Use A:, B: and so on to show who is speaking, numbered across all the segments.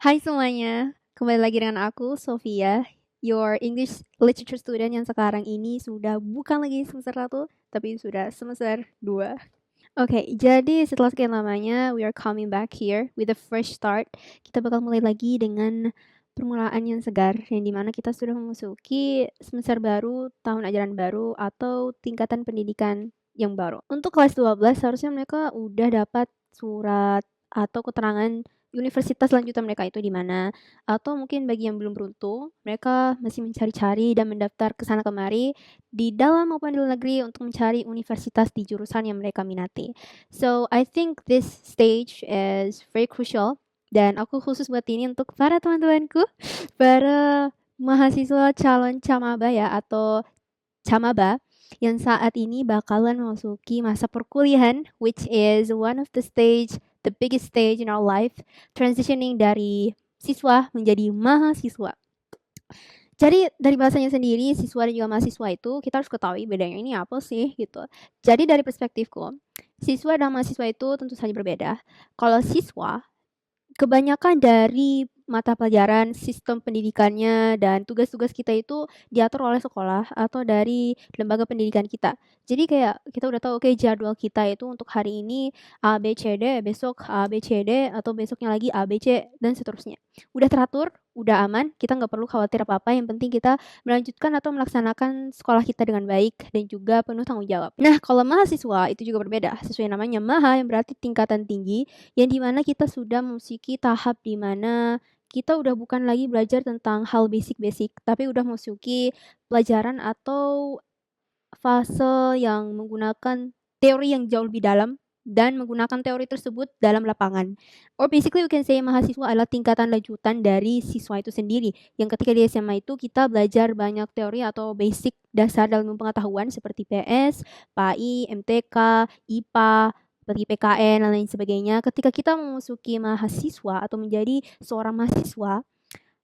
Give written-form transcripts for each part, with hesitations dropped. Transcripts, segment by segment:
A: Hai semuanya, kembali lagi dengan aku, Sofia, your English Literature student yang sekarang ini sudah bukan lagi semester 1, tapi sudah semester 2. Oke, jadi setelah sekian lamanya, we are coming back here with a fresh start. Kita bakal mulai lagi dengan permulaan yang segar, yang dimana kita sudah memasuki semester baru, tahun ajaran baru, atau tingkatan pendidikan yang baru. Untuk kelas 12, seharusnya mereka udah dapat surat atau keterangan universitas lanjutan mereka itu di mana. Atau mungkin bagi yang belum beruntung, mereka masih mencari-cari dan mendaftar ke sana kemari di dalam maupun di luar negeri untuk mencari universitas di jurusan yang mereka minati. So, I think this stage is very crucial dan aku khusus buat ini untuk para teman-temanku, para mahasiswa calon camaba ya atau camaba yang saat ini bakalan memasuki masa perkuliahan, which is one of the biggest stage in our life, transitioning dari siswa menjadi mahasiswa. Jadi dari bahasanya sendiri, siswa dan juga mahasiswa itu kita harus ketahui bedanya ini apa sih gitu. Jadi dari perspektifku, siswa dan mahasiswa itu tentu saja berbeda. Kalau siswa, kebanyakan dari mata pelajaran, sistem pendidikannya, dan tugas-tugas kita itu diatur oleh sekolah atau dari lembaga pendidikan kita. Jadi kayak kita udah tahu, oke jadwal kita itu untuk hari ini A, B, C, D, besok A, B, C, D, atau besoknya lagi A, B, C, dan seterusnya. Udah teratur, udah aman, kita nggak perlu khawatir apa-apa, yang penting kita melanjutkan atau melaksanakan sekolah kita dengan baik dan juga penuh tanggung jawab. Nah, kalau mahasiswa itu juga berbeda, sesuai namanya maha yang berarti tingkatan tinggi, yang dimana kita sudah memasuki tahap di mana kita udah bukan lagi belajar tentang hal basic-basic, tapi udah memasuki pelajaran atau fase yang menggunakan teori yang jauh lebih dalam dan menggunakan teori tersebut dalam lapangan. Or basically we can say mahasiswa adalah tingkatan lanjutan dari siswa itu sendiri. Yang ketika di SMA itu kita belajar banyak teori atau basic dasar dalam ilmu pengetahuan seperti PS, PAI, MTK, IPA, seperti PKN dan lain sebagainya. Ketika kita memasuki mahasiswa atau menjadi seorang mahasiswa,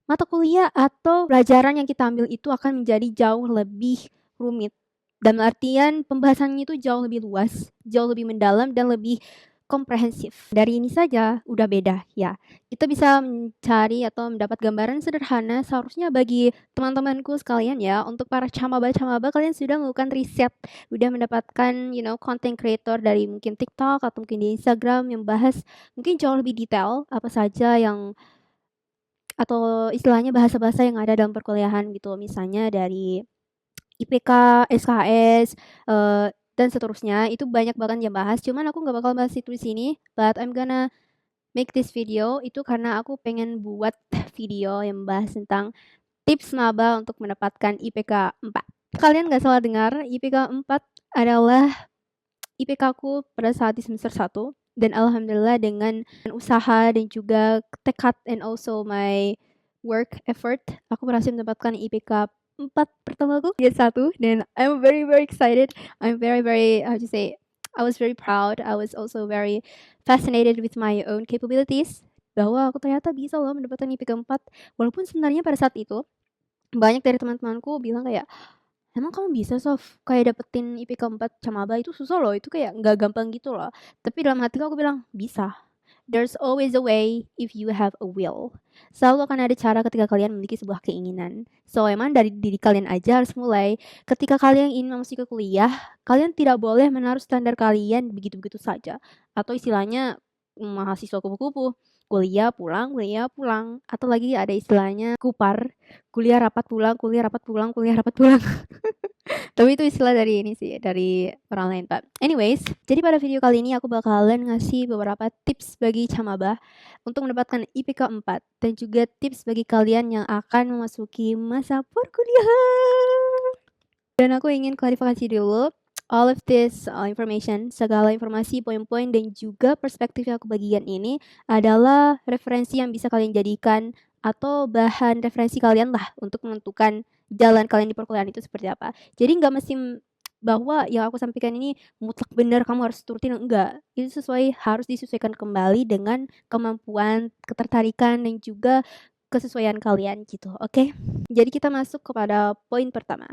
A: mata kuliah atau pelajaran yang kita ambil itu akan menjadi jauh lebih rumit. Dalam artian pembahasannya itu jauh lebih luas, jauh lebih mendalam dan lebih komprehensif. Dari ini saja udah beda ya. Kita bisa mencari atau mendapat gambaran sederhana seharusnya bagi teman-temanku sekalian ya. Untuk para camaba-camaba kalian sudah melakukan riset, udah mendapatkan content creator dari mungkin TikTok atau mungkin di Instagram yang bahas mungkin jauh lebih detail apa saja yang atau istilahnya bahasa-bahasa yang ada dalam perkuliahan gitu. Misalnya dari IPK, SKS, dan seterusnya. Itu banyak banget yang bahas. Cuman aku nggak bakal bahas itu di sini. But I'm gonna make this video itu karena aku pengen buat video yang bahas tentang tips maba untuk mendapatkan IPK 4. Kalian nggak salah dengar, IPK 4 adalah IPK aku pada saat di semester 1. Dan alhamdulillah dengan usaha dan juga tekad and also my work effort, aku berhasil mendapatkan IPK 4 pertamaku di S1 dan I'm very very excited. I'm very very how to say I was very proud. I was also very fascinated with my own capabilities bahwa aku ternyata bisa loh mendapatkan IPK 4 walaupun sebenarnya pada saat itu banyak dari teman-temanku bilang kayak, "Emang kamu bisa Sof, kayak dapetin IPK 4 Camaba itu susah loh, itu kayak nggak gampang gitu loh." Tapi dalam hatiku aku bilang, "Bisa. There's always a way if you have a will." Selalu akan ada cara ketika kalian memiliki sebuah keinginan. So, emang dari diri kalian aja harus mulai. Ketika kalian ingin masuk ke kuliah, kalian tidak boleh menaruh standar kalian begitu-begitu saja. Atau istilahnya mahasiswa kupu-kupu, kuliah pulang. Atau lagi ada istilahnya kupar, kuliah rapat pulang, kuliah rapat pulang, kuliah rapat pulang. Tapi itu istilah dari ini sih, dari orang lain, Pak. Anyways, jadi pada video kali ini aku bakalan ngasih beberapa tips bagi camaba untuk mendapatkan IPK 4 dan juga tips bagi kalian yang akan memasuki masa perkuliahan. Dan aku ingin klarifikasi dulu, all of this information, segala informasi, poin-poin dan juga perspektif yang aku bagikan ini adalah referensi yang bisa kalian jadikan atau bahan referensi kalian lah untuk menentukan jalan kalian di perkuliahan itu seperti apa. Jadi nggak mesti bahwa yang aku sampaikan ini mutlak benar kamu harus turutin, enggak. Itu harus disesuaikan kembali dengan kemampuan, ketertarikan dan juga kesesuaian kalian gitu, oke? Jadi kita masuk kepada poin pertama.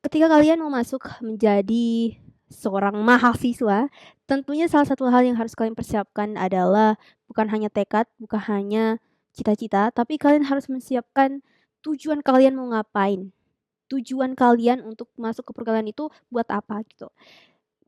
A: Ketika kalian mau masuk menjadi seorang mahasiswa, tentunya salah satu hal yang harus kalian persiapkan adalah bukan hanya tekad, bukan hanya cita-cita, tapi kalian harus menyiapkan tujuan kalian mau ngapain. Tujuan kalian untuk masuk ke perkuliahan itu buat apa gitu.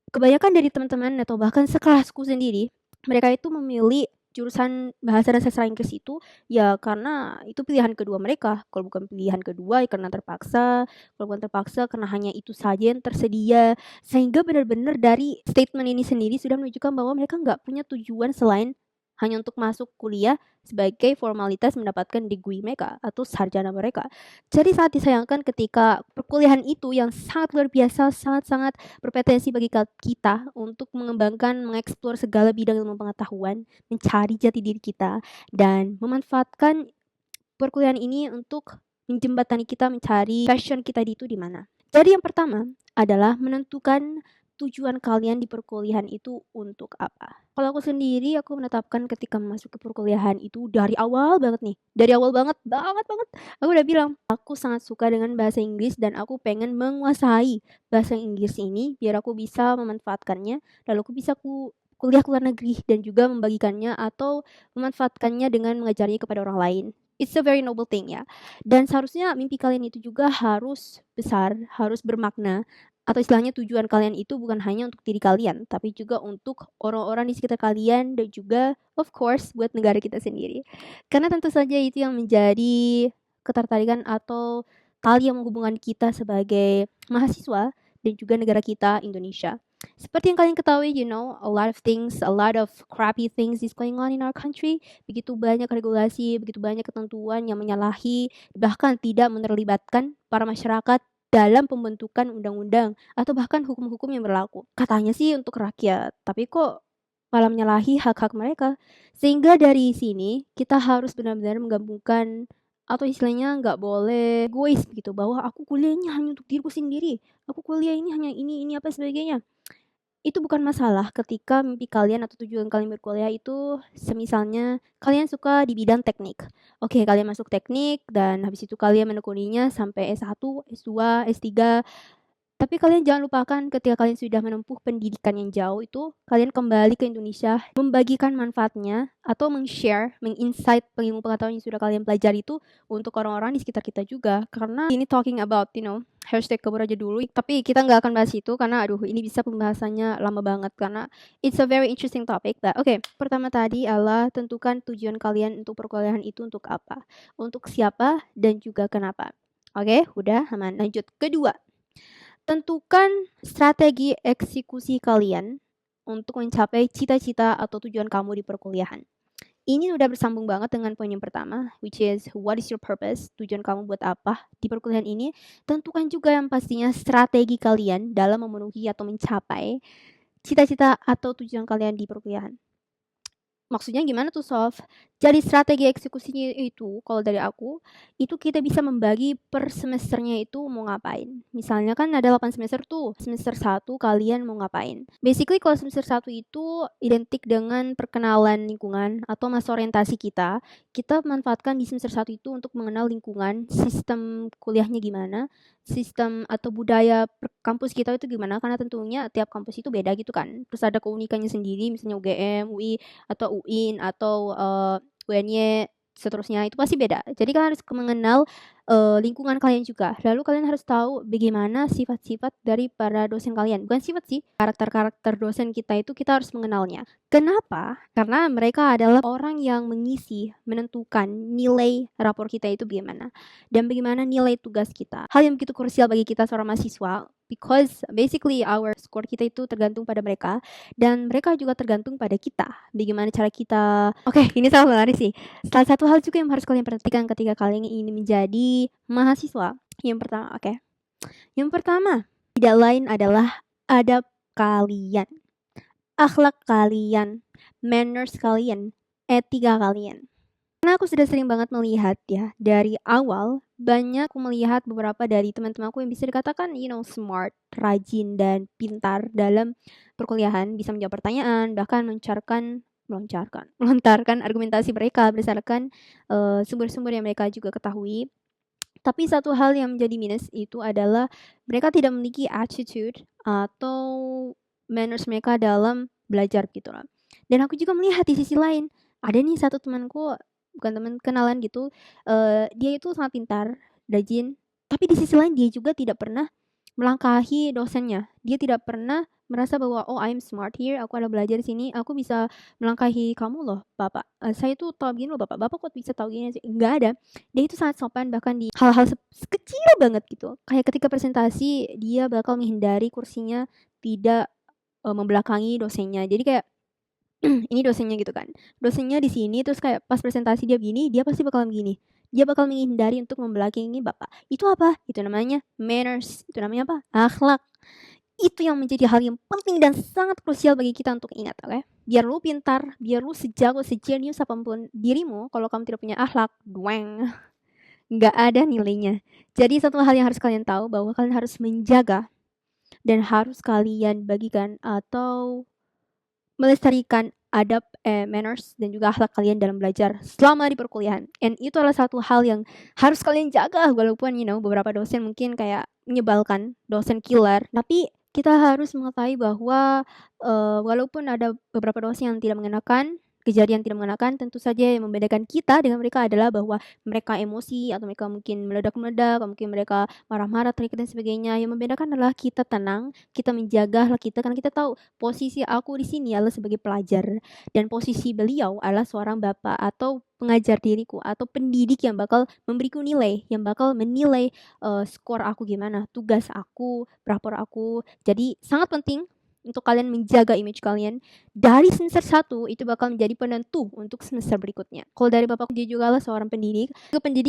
A: Kebanyakan dari teman-teman atau bahkan sekelasku sendiri, mereka itu memilih jurusan bahasa dan sastra Inggris itu ya karena itu pilihan kedua mereka. Kalau bukan pilihan kedua ya karena terpaksa, kalau bukan terpaksa karena hanya itu saja yang tersedia. Sehingga benar-benar dari statement ini sendiri sudah menunjukkan bahwa mereka nggak punya tujuan selain hanya untuk masuk kuliah sebagai formalitas mendapatkan degree mereka atau sarjana mereka. Jadi sangat disayangkan ketika perkuliahan itu yang sangat luar biasa, sangat-sangat berpotensi bagi kita untuk mengembangkan, mengeksplor segala bidang ilmu pengetahuan, mencari jati diri kita, dan memanfaatkan perkuliahan ini untuk menjembatani kita mencari passion kita itu di mana. Jadi yang pertama adalah menentukan tujuan kalian di perkuliahan itu untuk apa. Kalau aku sendiri, aku menetapkan ketika masuk ke perkuliahan itu dari awal banget nih. Dari awal banget, banget banget. Aku udah bilang, aku sangat suka dengan bahasa Inggris dan aku pengen menguasai bahasa Inggris ini biar aku bisa memanfaatkannya. Lalu aku bisa kuliah ke luar negeri dan juga membagikannya atau memanfaatkannya dengan mengajarinya kepada orang lain. It's a very noble thing ya. Dan seharusnya mimpi kalian itu juga harus besar, harus bermakna, atau istilahnya tujuan kalian itu bukan hanya untuk diri kalian, tapi juga untuk orang-orang di sekitar kalian dan juga of course buat negara kita sendiri. Karena tentu saja itu yang menjadi ketertarikan atau tali yang menghubungkan kita sebagai mahasiswa dan juga negara kita Indonesia. Seperti yang kalian ketahui, you know, a lot of things, a lot of crappy things is going on in our country. Begitu banyak regulasi, begitu banyak ketentuan yang menyalahi, bahkan tidak menerlibatkan para masyarakat dalam pembentukan undang-undang atau bahkan hukum-hukum yang berlaku. Katanya sih untuk rakyat, tapi kok malah menyalahi hak-hak mereka. Sehingga dari sini kita harus benar-benar menggabungkan atau istilahnya nggak boleh egois gitu bahwa aku kuliah ini hanya untuk diriku sendiri. Aku kuliah ini hanya ini apa sebagainya. Itu bukan masalah ketika mimpi kalian atau tujuan kalian berkuliah itu semisalnya kalian suka di bidang teknik. Oke, kalian masuk teknik dan habis itu kalian menekuninya sampai S1, S2, S3. Tapi kalian jangan lupakan ketika kalian sudah menempuh pendidikan yang jauh itu, kalian kembali ke Indonesia, membagikan manfaatnya atau meng-share, meng-insight ilmu pengetahuan yang sudah kalian pelajari itu untuk orang-orang di sekitar kita juga. Karena ini talking about, you know, hashtag kabur aja dulu. Tapi kita nggak akan bahas itu karena aduh ini bisa pembahasannya lama banget karena it's a very interesting topic. But oke, pertama tadi adalah tentukan tujuan kalian untuk perkuliahan itu untuk apa, untuk siapa, dan juga kenapa. Oke, udah aman. Lanjut. Kedua, tentukan strategi eksekusi kalian untuk mencapai cita-cita atau tujuan kamu di perkuliahan. Ini udah bersambung banget dengan poin yang pertama, which is what is your purpose? Tujuan kamu buat apa di perkuliahan ini? Tentukan juga yang pastinya strategi kalian dalam memenuhi atau mencapai cita-cita atau tujuan kalian di perkuliahan. Maksudnya gimana tuh, Sof? Jadi strategi eksekusinya itu, kalau dari aku, itu kita bisa membagi per semesternya itu mau ngapain. Misalnya kan ada 8 semester tuh, semester 1 kalian mau ngapain. Basically kalau semester 1 itu identik dengan perkenalan lingkungan atau masa orientasi kita. Kita manfaatkan di semester 1 itu untuk mengenal lingkungan, sistem kuliahnya gimana, sistem atau budaya kampus kita itu gimana, karena tentunya tiap kampus itu beda gitu kan. Terus ada keunikannya sendiri, misalnya UGM, UI, atau UIN atau UNY seterusnya itu pasti beda. Jadi kalian harus mengenal lingkungan kalian juga. Lalu kalian harus tahu bagaimana sifat-sifat dari para dosen kalian. Bukan sifat sih, karakter-karakter dosen kita itu kita harus mengenalnya. Kenapa? Karena mereka adalah orang yang mengisi, menentukan nilai rapor kita itu bagaimana dan bagaimana nilai tugas kita. Hal yang begitu krusial bagi kita seorang mahasiswa because basically our score kita itu tergantung pada mereka dan mereka juga tergantung pada kita. Bagaimana cara kita. Oke, ini sangat menarik sih. Salah satu hal juga yang harus kalian perhatikan ketika kalian ingin menjadi mahasiswa. Yang pertama, oke. Yang pertama, tidak lain adalah adab kalian, akhlak kalian, manners kalian, etika kalian. Karena aku sudah sering banget melihat ya, dari awal banyak aku melihat beberapa dari teman-temanku yang bisa dikatakan, you know, smart, rajin, dan pintar dalam perkuliahan, bisa menjawab pertanyaan, bahkan melontarkan argumentasi mereka berdasarkan sumber-sumber yang mereka juga ketahui. Tapi satu hal yang menjadi minus itu adalah mereka tidak memiliki attitude atau manners mereka dalam belajar gitu lah. Dan aku juga melihat di sisi lain, ada nih satu temanku bukan teman, kenalan gitu. Dia itu sangat pintar, rajin, tapi di sisi lain dia juga tidak pernah melangkahi dosennya. Dia tidak pernah merasa bahwa, "Oh, I'm smart here, aku ada belajar di sini, aku bisa melangkahi kamu loh, Bapak. Saya tuh tahu gini loh, Bapak. Bapak kok bisa tahu gini sih?" Nggak ada. Dia itu sangat sopan bahkan di hal-hal kecil banget gitu. Kayak ketika presentasi, dia bakal menghindari kursinya tidak, membelakangi dosennya. Jadi kayak ini dosennya gitu kan. Dosennya di sini terus kayak pas presentasi dia begini, dia pasti bakal begini. Dia bakal menghindari untuk membelakangi Bapak. Itu apa? Itu namanya manners. Itu namanya apa? Akhlak. Itu yang menjadi hal yang penting dan sangat krusial bagi kita untuk ingat, oke? Biar lu pintar, biar lu sejago, sejenius apapun dirimu, kalau kamu tidak punya akhlak, dueng, nggak ada nilainya. Jadi satu hal yang harus kalian tahu bahwa kalian harus menjaga dan harus kalian bagikan atau melestarikan adab, manners dan juga akhlak kalian dalam belajar selama di perkuliahan. And itu adalah satu hal yang harus kalian jaga walaupun beberapa dosen mungkin kayak menyebalkan, dosen killer, tapi kita harus mengetahui bahwa, walaupun ada beberapa dosen yang tidak mengenakan, kejadian tidak mengenakan, tentu saja yang membedakan kita dengan mereka adalah bahwa mereka emosi atau mereka mungkin meledak-meledak, atau mungkin mereka marah-marah, teriak dan sebagainya. Yang membedakan adalah kita tenang, kita menjaga akhlak kita karena kita tahu posisi aku di sini adalah sebagai pelajar dan posisi beliau adalah seorang bapak atau pengajar diriku atau pendidik yang bakal memberiku nilai, yang bakal menilai, skor aku gimana, tugas aku, rapor aku. Jadi sangat penting untuk kalian menjaga image kalian. Dari semester 1 itu bakal menjadi penentu untuk semester berikutnya. Kalau dari bapakku dia juga adalah seorang pendidik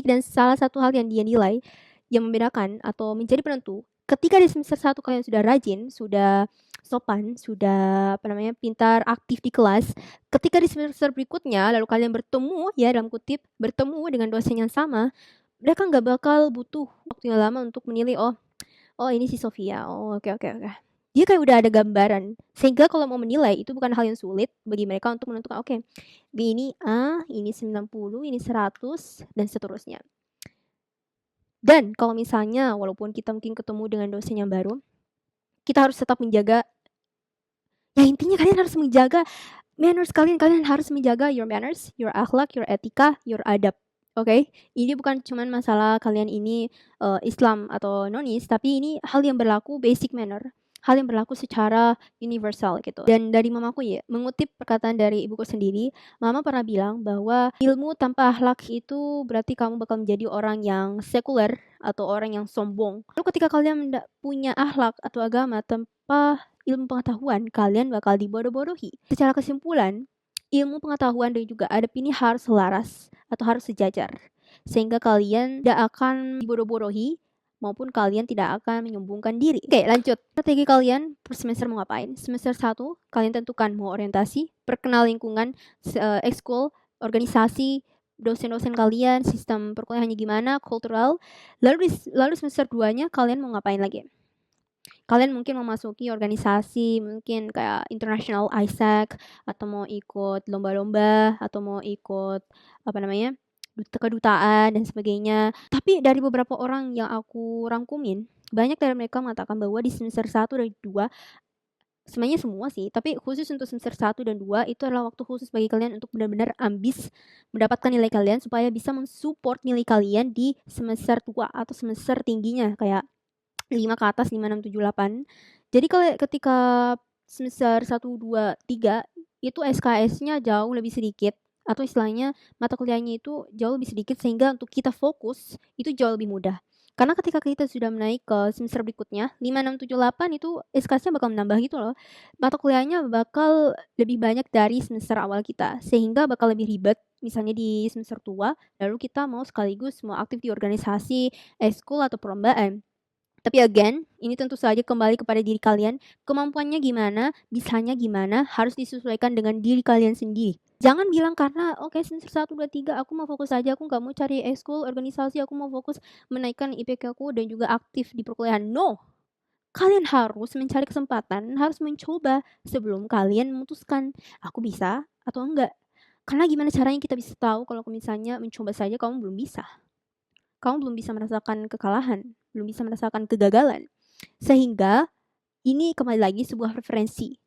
A: dan salah satu hal yang dia nilai yang membedakan atau menjadi penentu ketika di semester 1 kalian sudah rajin, sudah sopan, sudah pintar, aktif di kelas. Ketika di semester berikutnya lalu kalian bertemu ya dalam kutip, bertemu dengan dosen yang sama, mereka nggak bakal butuh waktu yang lama untuk menilai, "Oh oh ini si Sofia, oh oke oke oke." Dia kayak udah ada gambaran, sehingga kalau mau menilai itu bukan hal yang sulit bagi mereka untuk menentukan, oke, ini A, ini 90, ini 100, dan seterusnya. Dan kalau misalnya walaupun kita mungkin ketemu dengan dosen yang baru, kita harus tetap menjaga, ya intinya kalian harus menjaga manners kalian, kalian harus menjaga your manners, your akhlak, your etika, your adab. Oke? Ini bukan cuman masalah kalian ini Islam atau nonis, tapi ini hal yang berlaku basic manner. Hal yang berlaku secara universal gitu. Dan dari mamaku ya, mengutip perkataan dari ibuku sendiri, mama pernah bilang bahwa ilmu tanpa akhlak itu berarti kamu bakal menjadi orang yang sekuler atau orang yang sombong. Lalu ketika kalian punya akhlak atau agama tanpa ilmu pengetahuan, kalian bakal dibodoh-bodohi. Secara kesimpulan, ilmu pengetahuan dan juga adab ini harus selaras atau harus sejajar. Sehingga kalian tidak akan dibodoh-bodohi maupun kalian tidak akan menyombongkan diri. Oke, lanjut. Strategi kalian per semester mau ngapain? Semester 1, kalian tentukan mau orientasi, perkenal lingkungan, ekskul, organisasi, dosen-dosen kalian, sistem perkuliahannya gimana, kultural. Lalu semester 2-nya kalian mau ngapain lagi? Kalian mungkin memasuki organisasi, mungkin kayak international ISAC, atau mau ikut lomba-lomba, atau mau ikut kedutaan dan sebagainya. Tapi dari beberapa orang yang aku rangkumin, banyak dari mereka mengatakan bahwa di semester 1 dan 2, sebenarnya semua sih, tapi khusus untuk semester 1 dan 2 itu adalah waktu khusus bagi kalian untuk benar-benar ambis mendapatkan nilai kalian supaya bisa mensupport nilai kalian di semester tua atau semester tingginya kayak 5 ke atas, 5, 6, 7, 8. Jadi kalau ketika semester 1, 2, 3 itu SKS-nya jauh lebih sedikit atau istilahnya mata kuliahnya itu jauh lebih sedikit sehingga untuk kita fokus itu jauh lebih mudah. Karena ketika kita sudah menaik ke semester berikutnya, 5, 6, 7, 8 itu SKS-nya bakal menambah gitu loh. Mata kuliahnya bakal lebih banyak dari semester awal kita, sehingga bakal lebih ribet misalnya di semester tua, lalu kita mau sekaligus mau aktif di organisasi, ekskul atau perlombaan. Tapi again, ini tentu saja kembali kepada diri kalian. Kemampuannya gimana, bisanya gimana, harus disesuaikan dengan diri kalian sendiri. Jangan bilang karena oke semester 1, 2, 3 aku mau fokus aja, aku nggak mau cari ekskul, organisasi, aku mau fokus menaikkan IPK aku dan juga aktif di perkuliahan. No! Kalian harus mencari kesempatan, harus mencoba sebelum kalian memutuskan, aku bisa atau enggak. Karena gimana caranya kita bisa tahu kalau misalnya mencoba saja kamu belum bisa? Kamu belum bisa merasakan kekalahan, belum bisa merasakan kegagalan. Sehingga ini kembali lagi sebuah referensi.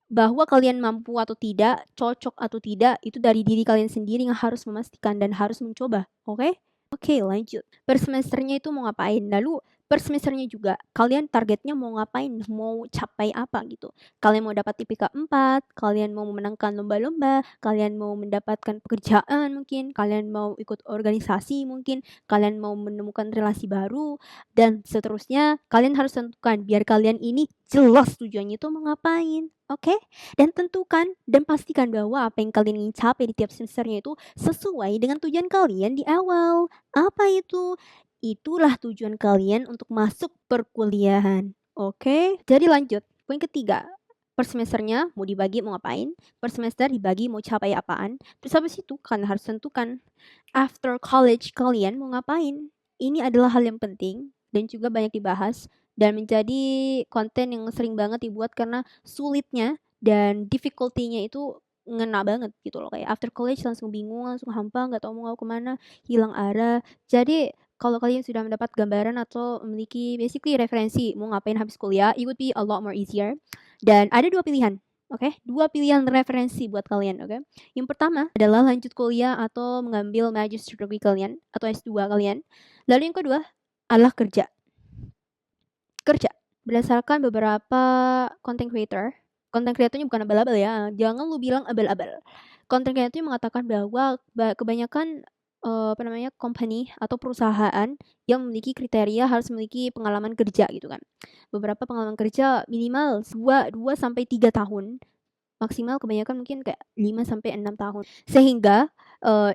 A: Bahwa kalian mampu atau tidak, cocok atau tidak, itu dari diri kalian sendiri yang harus memastikan dan harus mencoba, oke? Oke, lanjut. Per semesternya itu mau ngapain? Lalu per semesternya juga kalian targetnya mau ngapain? Mau capai apa gitu? Kalian mau dapat IPK 4, kalian mau memenangkan lomba-lomba, kalian mau mendapatkan pekerjaan mungkin, kalian mau ikut organisasi mungkin, kalian mau menemukan relasi baru, dan seterusnya. Kalian harus tentukan biar kalian ini jelas tujuannya itu mau ngapain, oke? Dan tentukan dan pastikan bahwa apa yang kalian ingin capai di tiap semesternya itu sesuai dengan tujuan kalian di awal. Apa itu? Itulah tujuan kalian untuk masuk perkuliahan. Oke? Jadi lanjut. Poin ketiga. Per semesternya mau dibagi mau ngapain? Per semester dibagi mau capai apaan? Terus habis itu kalian harus tentukan after college kalian mau ngapain? Ini adalah hal yang penting dan juga banyak dibahas dan menjadi konten yang sering banget dibuat karena sulitnya dan difficulty-nya itu ngena banget gitu loh. Kayak after college langsung bingung, langsung hampa, nggak tahu mau kemana, hilang arah. Jadi kalau kalian sudah mendapat gambaran atau memiliki basically referensi mau ngapain habis kuliah, it would be a lot more easier. Dan ada dua pilihan, oke? Dua pilihan referensi buat kalian, oke? Yang pertama adalah lanjut kuliah atau mengambil magister degree kalian atau S2 kalian. Lalu yang kedua adalah kerja. Kerja. Berdasarkan beberapa content creator, content creator-nya bukan abal-abal ya, jangan lu bilang abal-abal. Content creator mengatakan bahwa kebanyakan company atau perusahaan yang memiliki kriteria harus memiliki pengalaman kerja gitu kan. Beberapa pengalaman kerja minimal 2 sampai 3 tahun. Maksimal kebanyakan mungkin kayak 5 sampai 6 tahun. Sehingga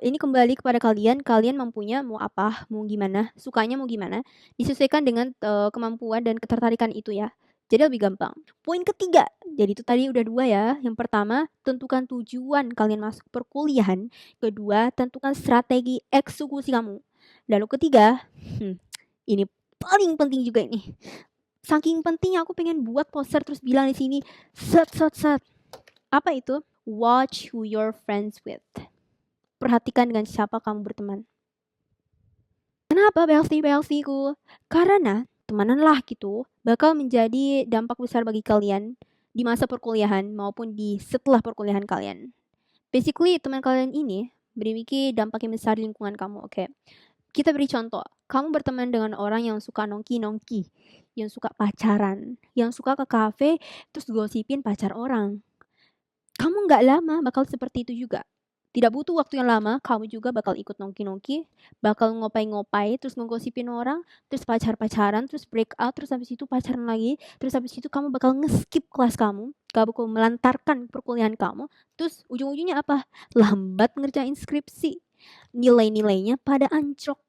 A: ini kembali kepada kalian, kalian mampunya mau apa, mau gimana, sukanya mau gimana, disesuaikan dengan kemampuan dan ketertarikan itu ya. Jadi lebih gampang. Poin ketiga, jadi itu tadi udah 2 ya. Yang pertama, tentukan tujuan kalian masuk perkuliahan. Kedua, tentukan strategi eksekusi kamu. Lalu ketiga, ini paling penting juga ini. Saking pentingnya aku pengen buat poster terus bilang di sini, set. Apa itu? Watch who you're friends with. Perhatikan dengan siapa kamu berteman. Kenapa bestie-bestieku? Karena temananlah gitu bakal menjadi dampak besar bagi kalian di masa perkuliahan maupun di setelah perkuliahan kalian. Basically, teman kalian ini memiliki dampak yang besar di lingkungan kamu, oke? Kita beri contoh. Kamu berteman dengan orang yang suka nongki-nongki, yang suka pacaran, yang suka ke kafe terus gosipin pacar orang. Kamu nggak lama bakal seperti itu juga. Tidak butuh waktu yang lama, kamu juga bakal ikut nongki-nongki, bakal ngopai-ngopai, terus ngegosipin orang, terus pacar-pacaran, terus break out, terus habis itu pacaran lagi, terus habis itu kamu bakal nge-skip kelas kamu, gak bakal melantarkan perkuliahan kamu, terus ujung-ujungnya apa? Lambat ngerjain skripsi. Nilai-nilainya pada anjlok.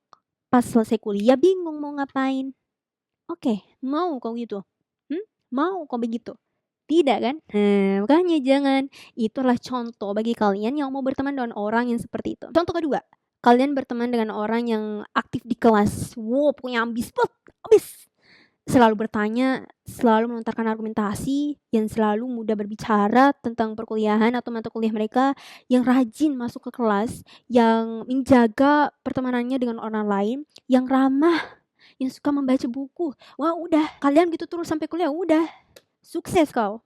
A: Pas selesai kuliah bingung mau ngapain. Oke, mau kau gitu? Mau kau begitu? Tidak kan? Makanya jangan. Itulah contoh bagi kalian yang mau berteman dengan orang yang seperti itu. Contoh kedua, kalian berteman dengan orang yang aktif di kelas. Wow, punya ambis banget, ambis. Selalu bertanya, selalu melontarkan argumentasi, yang selalu mudah berbicara tentang perkuliahan atau mata kuliah mereka, yang rajin masuk ke kelas, yang menjaga pertemanannya dengan orang lain, yang ramah, yang suka membaca buku. Wah, udah, kalian gitu terus sampai kuliah, udah. Sukses kau.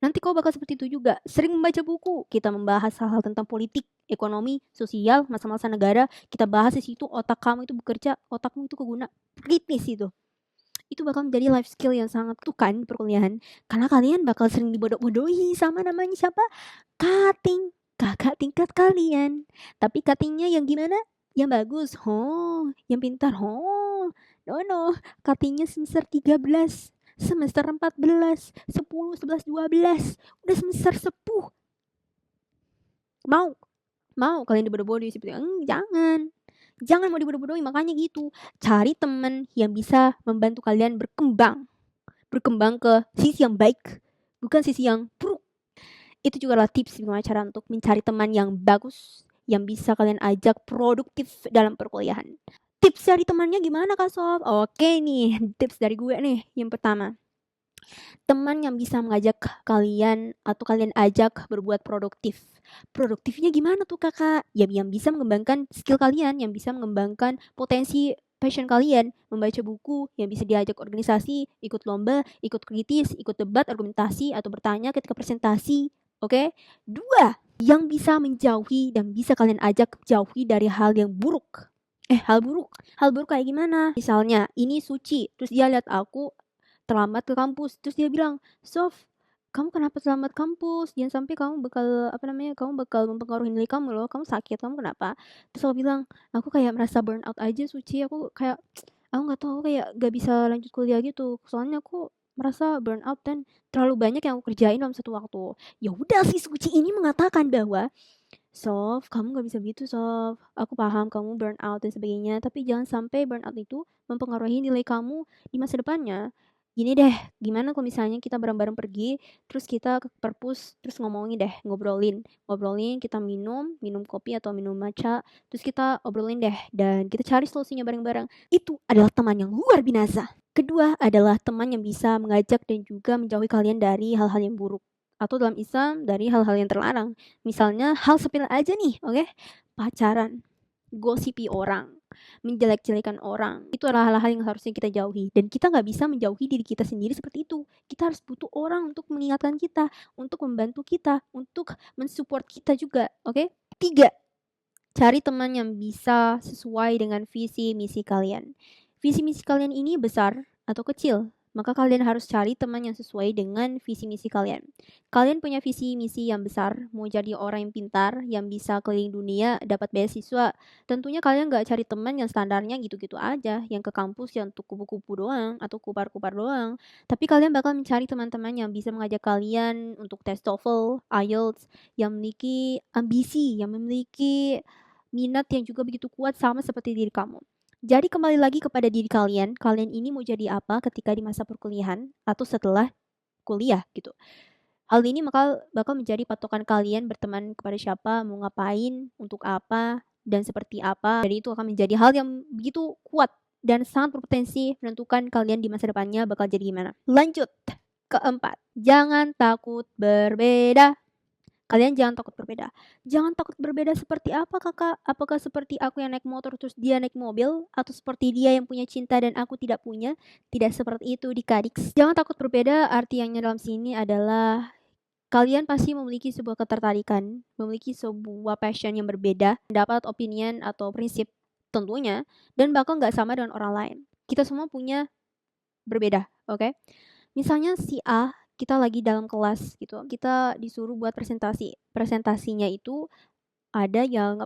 A: Nanti kau bakal seperti itu juga. Sering membaca buku. Kita membahas hal-hal tentang politik, ekonomi, sosial, masa-masa negara. Kita bahas di situ, otak kamu itu bekerja, otakmu itu keguna. Kritis itu. Itu bakal menjadi life skill yang sangat tukan di perkuliahan. Karena kalian bakal sering dibodoh-bodohi sama namanya siapa? Cutting. Kakak tingkat kalian. Tapi cuttingnya yang gimana? Yang bagus. Yang pintar. No. Cuttingnya semester 13. Semester 14, 10, 11, 12. Udah semester 10. Mau kalian dibodoh-bodohi seperti jangan mau dibodoh-bodohi. Makanya gitu, cari teman yang bisa membantu kalian berkembang ke sisi yang baik, bukan sisi yang buruk. Itu juga adalah tips gimana cara untuk mencari teman yang bagus, yang bisa kalian ajak produktif dalam perkuliahan. Tips dari temannya gimana Kak Sof? Oke nih, tips dari gue nih. Yang pertama, teman yang bisa mengajak kalian atau kalian ajak berbuat produktif. Produktifnya gimana tuh Kakak? Ya yang bisa mengembangkan skill kalian, yang bisa mengembangkan potensi passion kalian, membaca buku yang bisa diajak organisasi, ikut lomba, ikut kritis, ikut debat, argumentasi, atau bertanya ketika presentasi. Oke? 2, yang bisa menjauhi dan bisa kalian ajak jauhi dari hal yang buruk. Hal buruk. Hal buruk kayak gimana? Misalnya, ini Suci, terus dia lihat aku terlambat ke kampus, terus dia bilang, "Sof, kamu kenapa terlambat kampus? Jangan sampai kamu bakal mempengaruhi nilai kamu loh. Kamu sakit, kamu kenapa?" Terus aku bilang, "Aku kayak merasa burn out aja, Suci. Aku kayak, aku nggak tahu, kayak gak bisa lanjut kuliah gitu. Soalnya aku merasa burn out dan terlalu banyak yang aku kerjain dalam satu waktu." Ya udah, si Suci ini mengatakan bahwa, "Sof, kamu nggak bisa gitu, Sof. Aku paham kamu burn out dan sebagainya, tapi jangan sampai burn out itu mempengaruhi nilai kamu di masa depannya. Gini deh, gimana kalau misalnya kita bareng-bareng pergi, terus kita ke perpus, terus ngomongin deh, ngobrolin, kita minum kopi atau minum matcha, terus kita obrolin deh, dan kita cari solusinya bareng-bareng." Itu adalah teman yang luar binasa. Kedua adalah teman yang bisa mengajak dan juga menjauhi kalian dari hal-hal yang buruk. Atau dalam Islam, dari hal-hal yang terlarang. Misalnya hal sepele aja nih, oke? Pacaran, gosipi orang, menjelek-jelekan orang. Itu adalah hal-hal yang harusnya kita jauhi. Dan kita nggak bisa menjauhi diri kita sendiri seperti itu. Kita harus butuh orang untuk mengingatkan kita, untuk membantu kita, untuk mensupport kita juga, oke? 3, cari teman yang bisa sesuai dengan visi misi kalian. Visi misi kalian ini besar atau kecil, maka kalian harus cari teman yang sesuai dengan visi misi kalian. Kalian punya visi misi yang besar, mau jadi orang yang pintar, yang bisa keliling dunia, dapat beasiswa. Tentunya kalian nggak cari teman yang standarnya gitu-gitu aja, yang ke kampus yang untuk kupu-kupu doang atau kupar-kupar doang. Tapi kalian bakal mencari teman-teman yang bisa mengajak kalian untuk tes TOEFL, IELTS, yang memiliki ambisi, yang memiliki minat yang juga begitu kuat sama seperti diri kamu. Jadi kembali lagi kepada diri kalian, kalian ini mau jadi apa ketika di masa perkuliahan atau setelah kuliah gitu. Hal ini bakal menjadi patokan kalian berteman kepada siapa, mau ngapain, untuk apa, dan seperti apa. Jadi itu akan menjadi hal yang begitu kuat dan sangat berpotensi menentukan kalian di masa depannya bakal jadi gimana. Lanjut, keempat, jangan takut berbeda. Kalian jangan takut berbeda. Jangan takut berbeda seperti apa, Kakak? Apakah seperti aku yang naik motor terus dia naik mobil? Atau seperti dia yang punya cinta dan aku tidak punya? Tidak seperti itu, Dikadiks. Jangan takut berbeda artinya dalam sini adalah kalian pasti memiliki sebuah ketertarikan, memiliki sebuah passion yang berbeda, pendapat, opinion, atau prinsip tentunya, dan bakal nggak sama dengan orang lain. Kita semua punya berbeda, oke? Misalnya si A, kita lagi dalam kelas gitu, kita disuruh buat presentasi. Presentasinya itu ada yang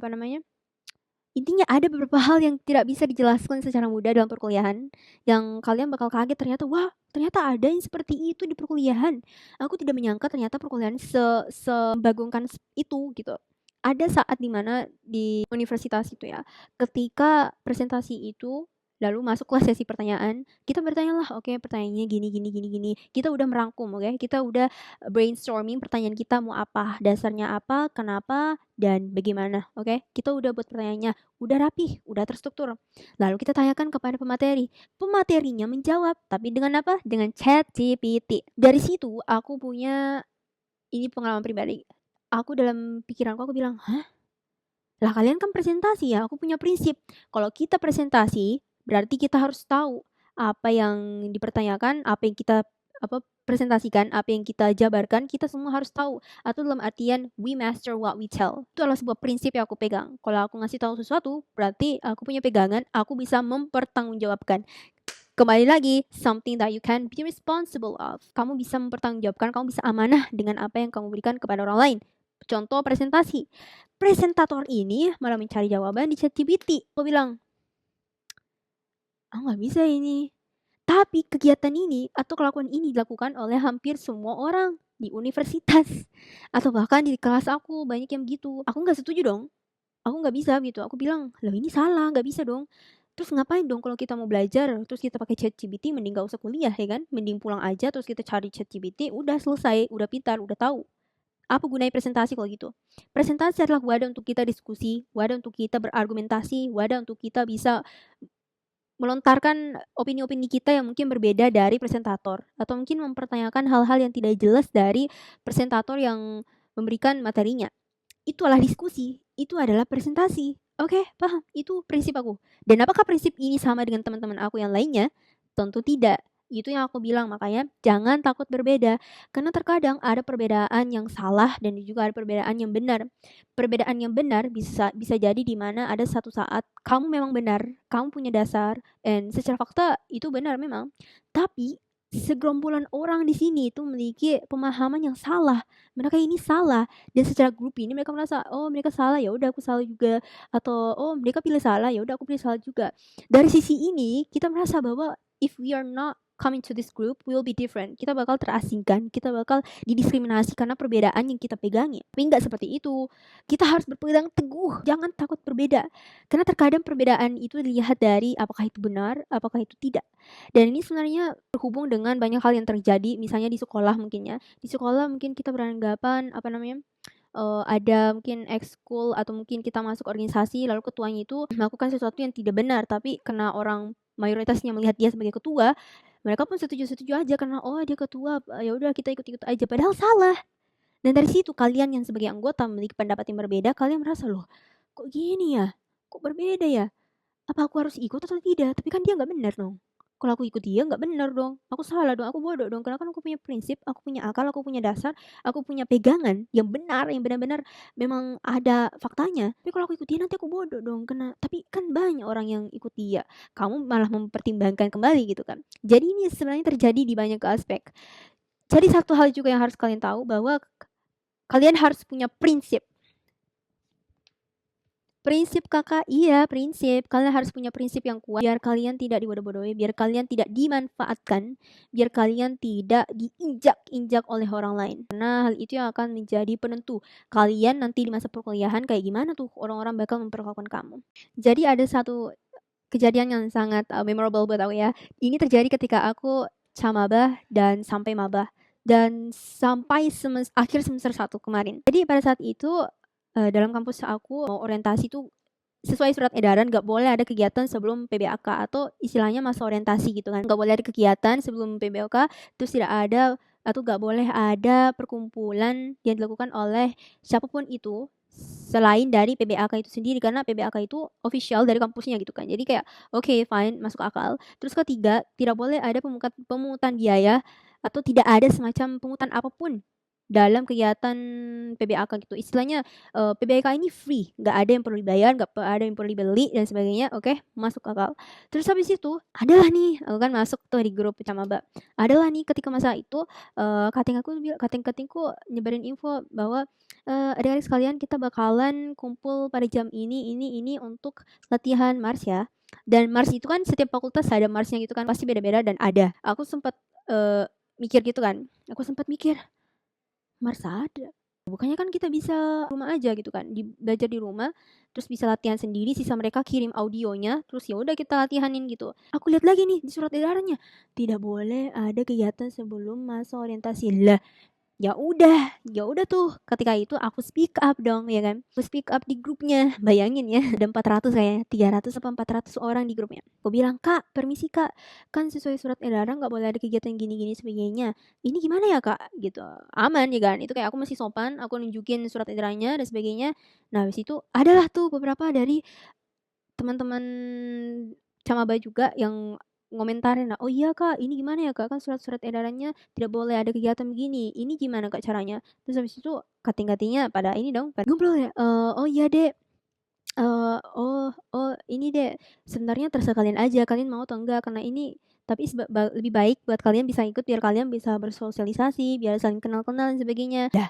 A: intinya ada beberapa hal yang tidak bisa dijelaskan secara mudah dalam perkuliahan, yang kalian bakal kaget ternyata, "Wah, ternyata ada yang seperti itu di perkuliahan. Aku tidak menyangka ternyata perkuliahan membagongkan itu," gitu. Ada saat di mana di universitas itu ya, ketika presentasi itu lalu masuklah sesi pertanyaan, kita bertanyalah, "Oke, pertanyaannya gini gini gini gini." Kita udah merangkum, oke? Kita udah brainstorming pertanyaan kita mau apa, dasarnya apa, kenapa, dan bagaimana, oke? Kita udah buat pertanyaannya, udah rapih, udah terstruktur. Lalu kita tanyakan kepada pemateri. Pematerinya menjawab, tapi dengan apa? Dengan ChatGPT. Dari situ aku punya ini pengalaman pribadi. Aku dalam pikiranku aku bilang, "Hah? Lah kalian kan presentasi ya?" Aku punya prinsip, kalau kita presentasi berarti kita harus tahu apa yang dipertanyakan, apa yang kita presentasikan, apa yang kita jabarkan, kita semua harus tahu. Atau dalam artian we master what we tell. Itu adalah sebuah prinsip yang aku pegang. Kalau aku ngasih tahu sesuatu, berarti aku punya pegangan, aku bisa mempertanggungjawabkan. Kembali lagi, something that you can be responsible of. Kamu bisa mempertanggungjawabkan, kamu bisa amanah dengan apa yang kamu berikan kepada orang lain. Contoh presentasi. Presentator ini malah mencari jawaban di ChatGPT. Aku bilang, "Ah, nggak bisa ini." Tapi kegiatan ini atau kelakuan ini dilakukan oleh hampir semua orang di universitas atau bahkan di kelas aku, banyak yang begitu. Aku nggak setuju dong. Aku nggak bisa gitu. Aku bilang, "Loh ini salah, nggak bisa dong." Terus ngapain dong kalau kita mau belajar, terus kita pakai ChatGPT, mending nggak usah kuliah ya kan? Mending pulang aja terus kita cari ChatGPT, udah selesai, udah pintar, udah tahu. Apa gunanya presentasi kalau gitu? Presentasi adalah wadah untuk kita diskusi, wadah untuk kita berargumentasi, wadah untuk kita bisa melontarkan opini-opini kita yang mungkin berbeda dari presentator, atau mungkin mempertanyakan hal-hal yang tidak jelas dari presentator yang memberikan materinya. Itu adalah diskusi, itu adalah presentasi. Oke, paham. Itu prinsip aku. Dan apakah prinsip ini sama dengan teman-teman aku yang lainnya? Tentu tidak. Itu yang aku bilang, makanya jangan takut berbeda. Karena terkadang ada perbedaan yang salah dan juga ada perbedaan yang benar. Perbedaan yang benar bisa bisa jadi di mana ada satu saat kamu memang benar, kamu punya dasar, dan secara fakta itu benar memang. Tapi segerombolan orang di sini itu memiliki pemahaman yang salah. Mereka ini salah dan secara grup ini mereka merasa, "Oh, mereka salah, ya udah aku salah juga." Atau, "Oh, mereka pilih salah, ya udah aku pilih salah juga." Dari sisi ini kita merasa bahwa if we are not coming to this group, we will be different. Kita bakal terasingkan, kita bakal didiskriminasi karena perbedaan yang kita pegangi. Tapi nggak seperti itu. Kita harus berpegang teguh, jangan takut berbeda. Karena terkadang perbedaan itu dilihat dari apakah itu benar, apakah itu tidak. Dan ini sebenarnya berhubung dengan banyak hal yang terjadi, misalnya di sekolah mungkin ya. Di sekolah mungkin kita beranggapan, apa namanya, ada mungkin ekskul atau mungkin kita masuk organisasi lalu ketuanya itu melakukan sesuatu yang tidak benar, tapi karena orang mayoritasnya melihat dia sebagai ketua, mereka pun setuju-setuju aja karena, "Oh, dia ketua, ya udah kita ikut-ikut aja." Padahal salah. Dan dari situ kalian yang sebagai anggota memiliki pendapat yang berbeda, kalian merasa, "Loh, kok gini ya? Kok berbeda ya? Apa aku harus ikut atau tidak? Tapi kan dia nggak benar dong. Kalau aku ikut dia nggak benar dong. Aku salah dong, aku bodoh dong. Karena kan aku punya prinsip, aku punya akal, aku punya dasar, aku punya pegangan yang benar, yang benar-benar memang ada faktanya. Tapi kalau aku ikut dia nanti aku bodoh dong. Tapi kan banyak orang yang ikut dia. Kamu malah mempertimbangkan kembali gitu kan. Jadi ini sebenarnya terjadi di banyak aspek. Jadi satu hal juga yang harus kalian tahu bahwa kalian harus punya prinsip. Prinsip Kakak, iya prinsip. Kalian harus punya prinsip yang kuat biar kalian tidak dibodoh-bodohi, biar kalian tidak dimanfaatkan, biar kalian tidak diinjak-injak oleh orang lain. Karena hal itu yang akan menjadi penentu kalian nanti di masa perkuliahan kayak gimana tuh orang-orang bakal memperlakukan kamu. Jadi ada satu kejadian yang sangat memorable buat aku ya. Ini terjadi ketika aku camaba dan sampai maba dan sampai akhir semester 1 kemarin. Jadi pada saat itu dalam kampus aku mau orientasi tuh sesuai surat edaran nggak boleh ada kegiatan sebelum PBAK atau istilahnya masa orientasi gitu kan. Nggak boleh ada kegiatan sebelum PBAK, terus tidak ada atau nggak boleh ada perkumpulan yang dilakukan oleh siapapun itu selain dari PBAK itu sendiri karena PBAK itu official dari kampusnya gitu kan. Jadi kayak oke, fine, masuk akal. Terus ketiga, tidak boleh ada pemungutan biaya atau tidak ada semacam pungutan apapun dalam kegiatan PBAK gitu. Istilahnya PBAK ini free, nggak ada yang perlu dibayar, nggak ada yang perlu dibeli dan sebagainya. Oke, masuk akal. Terus habis itu adalah nih, aku kan masuk tuh di grup Camaba. Adalah nih ketika masa itu kating-katingku nyebarin info bahwa adik-adik sekalian kita bakalan kumpul pada jam ini untuk latihan mars ya. Dan mars itu kan setiap fakultas ada marsnya gitu kan, pasti beda-beda dan ada. Aku sempat mikir gitu kan. Aku sempat mikir, mars ada. Bukannya kan kita bisa rumah aja gitu kan, belajar di rumah, terus bisa latihan sendiri, sisa mereka kirim audionya, terus ya udah kita latihanin gitu. Aku lihat lagi nih di surat edarannya, tidak boleh ada kegiatan sebelum masa orientasi. Lah, ya udah tuh ketika itu aku speak up dong ya kan. Aku speak up di grupnya. Bayangin ya, ada 400 kayaknya, 300 apa 400 orang di grupnya. Aku bilang, "Kak, permisi Kak, kan sesuai surat edaran nggak boleh ada kegiatan gini-gini sebagainya. Ini gimana ya Kak?" Gitu. Aman ya kan. Itu kayak aku masih sopan, aku nunjukin surat edarannya dan sebagainya. Nah, habis itu adalah tuh beberapa dari teman-teman Camaba juga yang ngomentarin lah, "Oh iya Kak, ini gimana ya Kak? Kan surat-surat edarannya tidak boleh ada kegiatan begini. Ini gimana Kak caranya?" Terus habis itu kating-katingnya pada ini dong, pada ngobrol ya, "Oh iya Dek, oh oh ini Dek, sebenarnya terserah kalian aja, kalian mau atau enggak, karena ini tapi lebih baik buat kalian bisa ikut biar kalian bisa bersosialisasi, biar saling kenal-kenal dan sebagainya." Dah,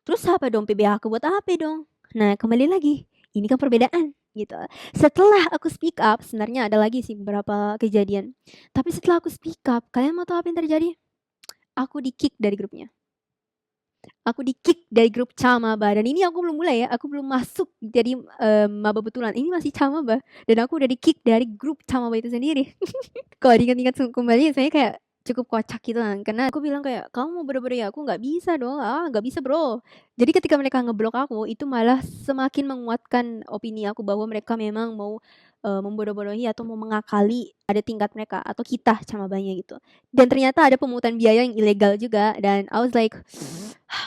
A: terus apa dong PBH aku buat apa dong? Nah, kembali lagi, ini kan perbedaan gitu. Setelah aku speak up, sebenarnya ada lagi sih beberapa kejadian. Tapi setelah aku speak up, kalian mau tahu apa yang terjadi? Aku di-kick dari grupnya. Aku di-kick dari grup Camaba dan ini aku belum mulai ya, aku belum masuk jadi maba betulan. Ini masih Camaba dan aku udah di-kick dari grup Camaba itu sendiri. Kalau diingat-ingat kembali saya kayak cukup kocak gitu kan, karena aku bilang kayak, "Kamu mau bodoh-bodoh ya aku?" "Nggak bisa dong, nggak bisa Bro." Jadi ketika mereka ngeblok aku, itu malah semakin menguatkan opini aku bahwa mereka memang mau membodoh-bodohi atau mau mengakali ada tingkat mereka atau kita camabanya gitu. Dan ternyata ada pemungutan biaya yang ilegal juga dan I was like,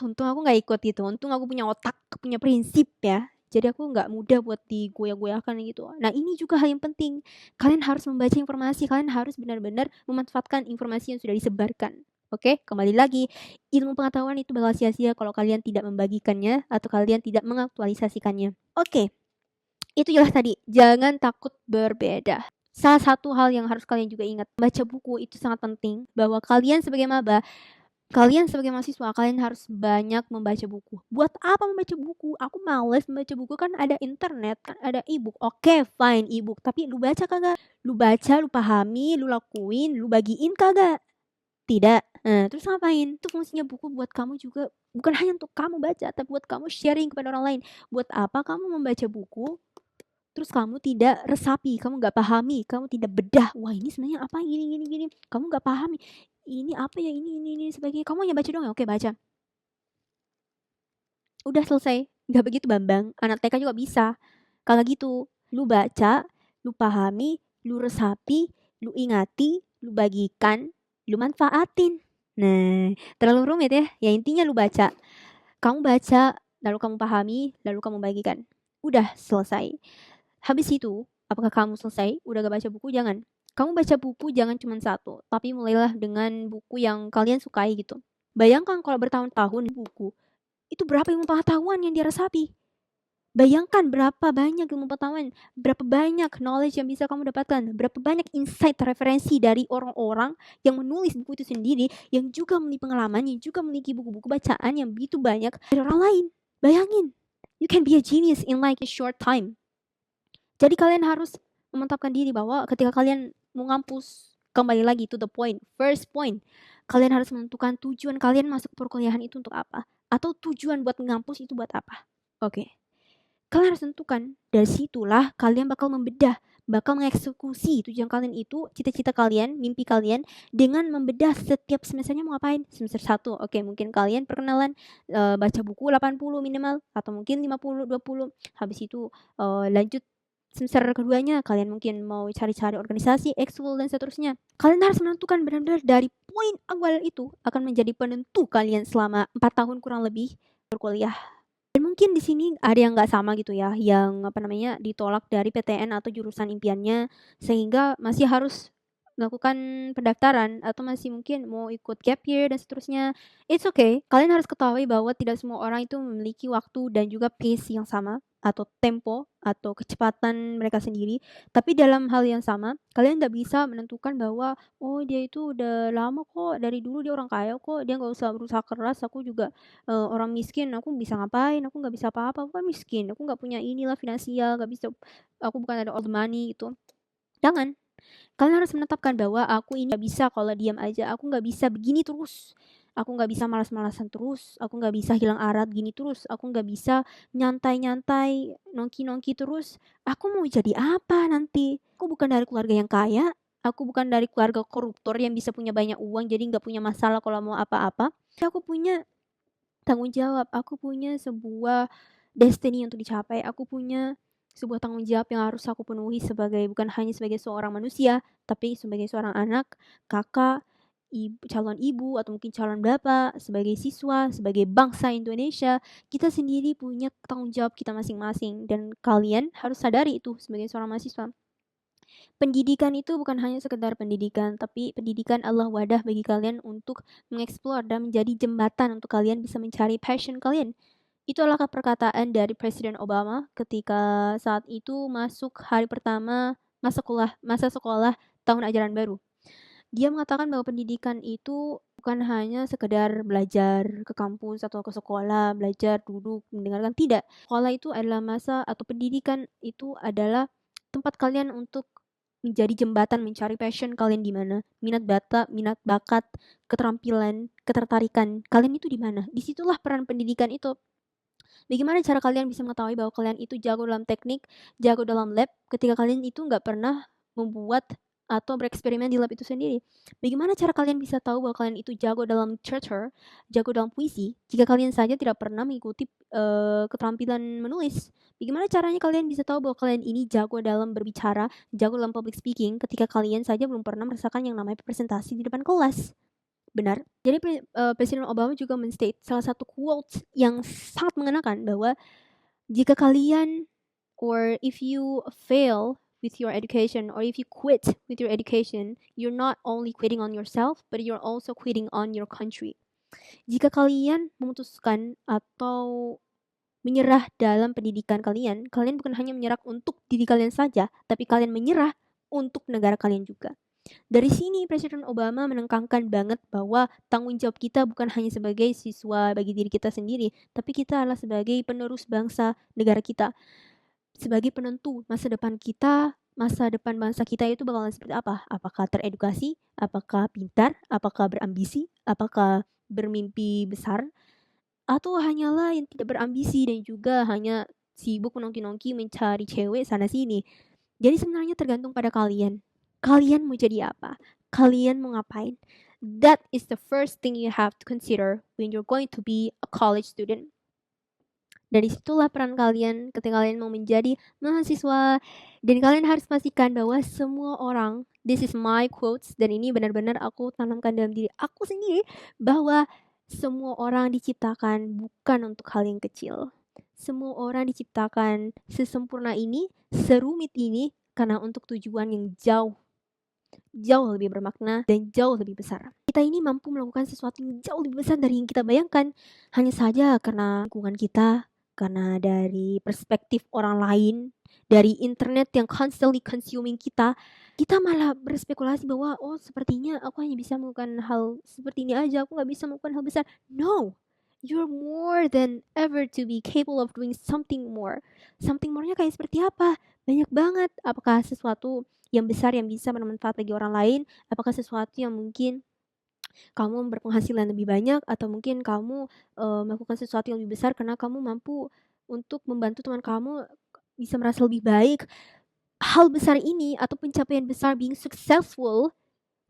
A: untung aku nggak ikut gitu, untung aku punya otak, punya prinsip ya. Jadi aku nggak mudah buat digoyah-goyahkan gitu. Nah, ini juga hal yang penting. Kalian harus membaca informasi, kalian harus benar-benar memanfaatkan informasi yang sudah disebarkan. Oke, kembali lagi, ilmu pengetahuan itu bakal sia-sia kalau kalian tidak membagikannya atau kalian tidak mengaktualisasikannya. Oke, itu jelas tadi, jangan takut berbeda. Salah satu hal yang harus kalian juga ingat, baca buku itu sangat penting, bahwa kalian sebagai maba, kalian sebagai mahasiswa, kalian harus banyak membaca buku. Buat apa membaca buku? Aku males membaca buku, kan ada internet, kan ada e-book. Oke, fine e-book, tapi lu baca kagak? Lu baca, lu pahami, lu lakuin, lu bagiin kagak? Tidak. Nah, terus ngapain? Itu fungsinya buku buat kamu juga, bukan hanya untuk kamu baca, tapi buat kamu sharing kepada orang lain. Buat apa kamu membaca buku terus kamu tidak resapi, kamu nggak pahami, kamu tidak bedah, wah ini sebenarnya apa, gini, kamu nggak pahami, ini apa ya, ini sebagainya, kamu hanya baca doang ya, oke baca. Udah selesai, nggak begitu Bambang, anak TK juga bisa. Kalau gitu, lu baca, lu pahami, lu resapi, lu ingati, lu bagikan, lu manfaatin. Nah, terlalu rumit ya, ya intinya lu baca. Kamu baca, lalu kamu pahami, lalu kamu bagikan. Udah selesai. Habis itu, apakah kamu selesai? Udah gak baca buku? Jangan. Kamu baca buku jangan cuma satu, tapi mulailah dengan buku yang kalian sukai gitu. Bayangkan kalau bertahun-tahun buku, itu berapa ilmu pengetahuan yang dia resapi? Bayangkan berapa banyak ilmu pengetahuan, berapa banyak knowledge yang bisa kamu dapatkan, berapa banyak insight referensi dari orang-orang yang menulis buku itu sendiri, yang juga memiliki pengalaman, yang juga memiliki buku-buku bacaan yang begitu banyak dari orang lain. Bayangin, you can be a genius in like a short time. Jadi kalian harus memantapkan diri bahwa ketika kalian mau ngampus, kembali lagi to the point, first point, kalian harus menentukan tujuan kalian masuk perkuliahan itu untuk apa, atau tujuan buat ngampus itu buat apa. Oke. Kalian harus tentukan, dari situlah kalian bakal membedah, bakal mengeksekusi tujuan kalian itu, cita-cita kalian, mimpi kalian, dengan membedah setiap semesternya mau ngapain. Semester 1, oke mungkin kalian perkenalan, baca buku 80 minimal, atau mungkin 50, 20. Habis itu lanjut semester keduanya, kalian mungkin mau cari-cari organisasi, ekskul, dan seterusnya. Kalian harus menentukan benar-benar dari poin awal itu akan menjadi penentu kalian selama 4 tahun kurang lebih berkuliah. Dan mungkin di sini ada yang nggak sama gitu ya, yang ditolak dari PTN atau jurusan impiannya, sehingga masih harus melakukan pendaftaran atau masih mungkin mau ikut gap year dan seterusnya. It's okay, kalian harus ketahui bahwa tidak semua orang itu memiliki waktu dan juga pace yang sama atau tempo atau kecepatan mereka sendiri. Tapi dalam hal yang sama, kalian nggak bisa menentukan bahwa, "Oh dia itu udah lama kok, dari dulu dia orang kaya kok, dia nggak usah berusaha keras, aku juga orang miskin, aku bisa ngapain, aku nggak bisa apa-apa, aku kan miskin, aku nggak punya inilah finansial, nggak bisa, aku bukan ada all the money," gitu. Jangan. Kalian harus menetapkan bahwa aku ini nggak bisa kalau diam aja, aku nggak bisa begini terus, aku nggak bisa malas-malasan terus, aku nggak bisa hilang arat gini terus, aku nggak bisa nyantai-nyantai, nongki-nongki terus. Aku mau jadi apa nanti? Aku bukan dari keluarga yang kaya, aku bukan dari keluarga koruptor yang bisa punya banyak uang jadi nggak punya masalah kalau mau apa-apa. Aku punya tanggung jawab, aku punya sebuah destiny untuk dicapai, aku punya sebuah tanggung jawab yang harus aku penuhi sebagai, bukan hanya sebagai seorang manusia, tapi sebagai seorang anak, kakak, calon ibu atau mungkin calon bapak, sebagai siswa, sebagai bangsa Indonesia, kita sendiri punya tanggung jawab kita masing-masing dan kalian harus sadari itu sebagai seorang mahasiswa. Pendidikan itu bukan hanya sekedar pendidikan, tapi pendidikan adalah wadah bagi kalian untuk mengeksplor dan menjadi jembatan untuk kalian bisa mencari passion kalian. Itu adalah perkataan dari Presiden Obama ketika saat itu masuk hari pertama masa sekolah tahun ajaran baru. Dia mengatakan bahwa pendidikan itu bukan hanya sekedar belajar ke kampus atau ke sekolah, belajar, duduk, mendengarkan, tidak. Sekolah itu adalah masa atau pendidikan itu adalah tempat kalian untuk menjadi jembatan mencari passion kalian di mana, minat bakat, keterampilan, ketertarikan kalian itu di mana. Disitulah peran pendidikan itu. Bagaimana cara kalian bisa mengetahui bahwa kalian itu jago dalam teknik, jago dalam lab, ketika kalian itu nggak pernah membuat atau bereksperimen di lab itu sendiri? Bagaimana cara kalian bisa tahu bahwa kalian itu jago dalam literature, jago dalam puisi, jika kalian saja tidak pernah mengikuti keterampilan menulis? Bagaimana caranya kalian bisa tahu bahwa kalian ini jago dalam berbicara, jago dalam public speaking, ketika kalian saja belum pernah merasakan yang namanya presentasi di depan kelas? Benar. Jadi Presiden Obama juga men-state salah satu quotes yang sangat mengenakan bahwa Jika kalian or if you fail with your education or if you quit with your education, you're not only quitting on yourself, but you're also quitting on your country. Jika kalian memutuskan atau menyerah dalam pendidikan kalian, kalian bukan hanya menyerah untuk diri kalian saja, tapi kalian menyerah untuk negara kalian juga. Dari sini Presiden Obama menekankan banget bahwa tanggung jawab kita bukan hanya sebagai siswa bagi diri kita sendiri, tapi kita adalah sebagai penerus bangsa negara kita. Sebagai penentu masa depan kita, masa depan bangsa kita itu bakalan seperti apa? Apakah teredukasi? Apakah pintar? Apakah berambisi? Apakah bermimpi besar? Atau hanyalah yang tidak berambisi dan juga hanya sibuk menongki-nongki mencari cewek sana sini. Jadi sebenarnya tergantung pada kalian. Kalian mau jadi apa? Kalian mau ngapain? That is the first thing you have to consider when you're going to be a college student. Dari situlah peran kalian ketika kalian mau menjadi mahasiswa. Dan kalian harus pastikan bahwa semua orang, this is my quotes, dan ini benar-benar aku tanamkan dalam diri aku sendiri, bahwa semua orang diciptakan bukan untuk hal yang kecil. Semua orang diciptakan sesempurna ini, serumit ini, karena untuk tujuan yang jauh lebih bermakna dan jauh lebih besar. Kita ini mampu melakukan sesuatu yang jauh lebih besar dari yang kita bayangkan. Hanya saja karena lingkungan kita, karena dari perspektif orang lain, dari internet yang constantly consuming kita malah berspekulasi bahwa oh sepertinya aku hanya bisa melakukan hal seperti ini aja, aku gak bisa melakukan hal besar. No, you're more than ever to be capable of doing something more. Something more-nya kayak seperti apa? Banyak banget. Apakah sesuatu yang besar yang bisa bermanfaat bagi orang lain? Apakah sesuatu yang mungkin kamu berpenghasilan lebih banyak, atau mungkin kamu melakukan sesuatu yang lebih besar karena kamu mampu untuk membantu teman kamu bisa merasa lebih baik. Hal besar ini atau pencapaian besar, being successful,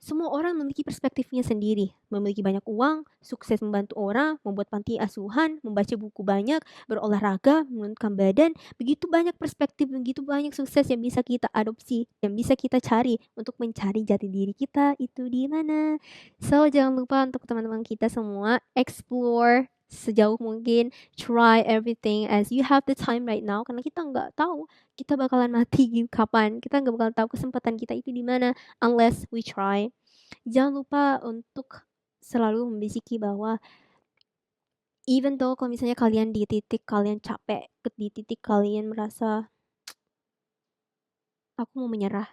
A: semua orang memiliki perspektifnya sendiri. Memiliki banyak uang, sukses membantu orang, membuat panti asuhan, membaca buku banyak, berolahraga, menurunkan badan. Begitu banyak perspektif, begitu banyak sukses yang bisa kita adopsi, yang bisa kita cari untuk mencari jati diri kita itu di mana. So, jangan lupa untuk teman-teman kita semua, explore sejauh mungkin, try everything as you have the time right now, karena kita nggak tahu kita bakalan mati kapan, kita nggak bakalan tahu kesempatan kita itu di mana unless we try. Jangan lupa untuk selalu membisiki bahwa even though kalau misalnya kalian di titik kalian capek, di titik kalian merasa aku mau menyerah,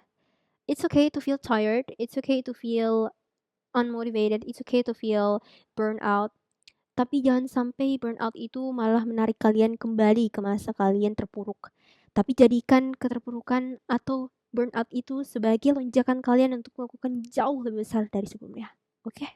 A: it's okay to feel tired, it's okay to feel unmotivated, it's okay to feel burn out. Tapi jangan sampai burnout itu malah menarik kalian kembali ke masa kalian terpuruk. Tapi jadikan keterpurukan atau burnout itu sebagai lonjakan kalian untuk melakukan jauh lebih besar dari sebelumnya. Oke?